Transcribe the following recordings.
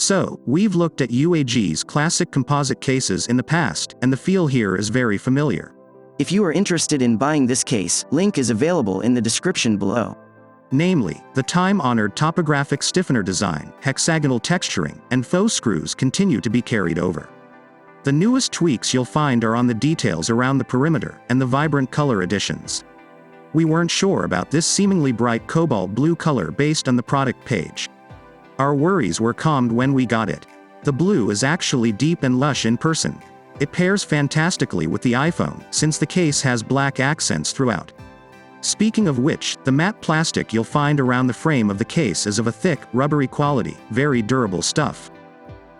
So, we've looked at UAG's classic composite cases in the past, and the feel here is very familiar. If you are interested in buying this case, link is available in the description below. Namely, the time-honored topographic stiffener design, hexagonal texturing, and faux screws continue to be carried over. The newest tweaks you'll find are on the details around the perimeter and the vibrant color additions. We weren't sure about this seemingly bright cobalt blue color based on the product page. Our worries were calmed when we got it. The blue is actually deep and lush in person. It pairs fantastically with the iPhone, since the case has black accents throughout. Speaking of which, the matte plastic you'll find around the frame of the case is of a thick, rubbery quality, very durable stuff.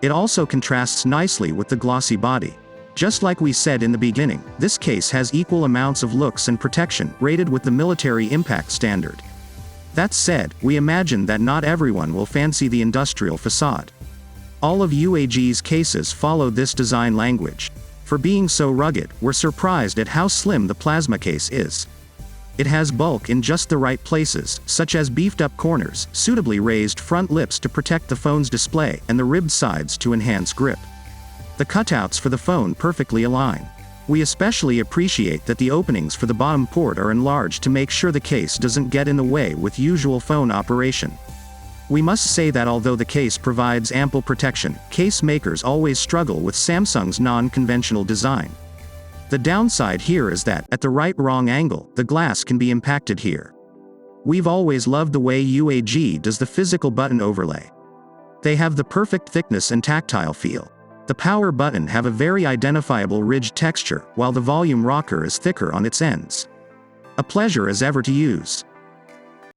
It also contrasts nicely with the glossy body. Just like we said in the beginning, this case has equal amounts of looks and protection, rated with the military impact standard. That said, we imagine that not everyone will fancy the industrial facade. All of UAG's cases follow this design language. For being so rugged, we're surprised at how slim the plasma case is. It has bulk in just the right places, such as beefed-up corners, suitably raised front lips to protect the phone's display, and the ribbed sides to enhance grip. The cutouts for the phone perfectly align. We especially appreciate that the openings for the bottom port are enlarged to make sure the case doesn't get in the way with usual phone operation. We must say that although the case provides ample protection, case makers always struggle with Samsung's non-conventional design. The downside here is that, at the right-wrong angle, the glass can be impacted here. We've always loved the way UAG does the physical button overlay. They have the perfect thickness and tactile feel. The power button have a very identifiable ridged texture, while the volume rocker is thicker on its ends. A pleasure as ever to use.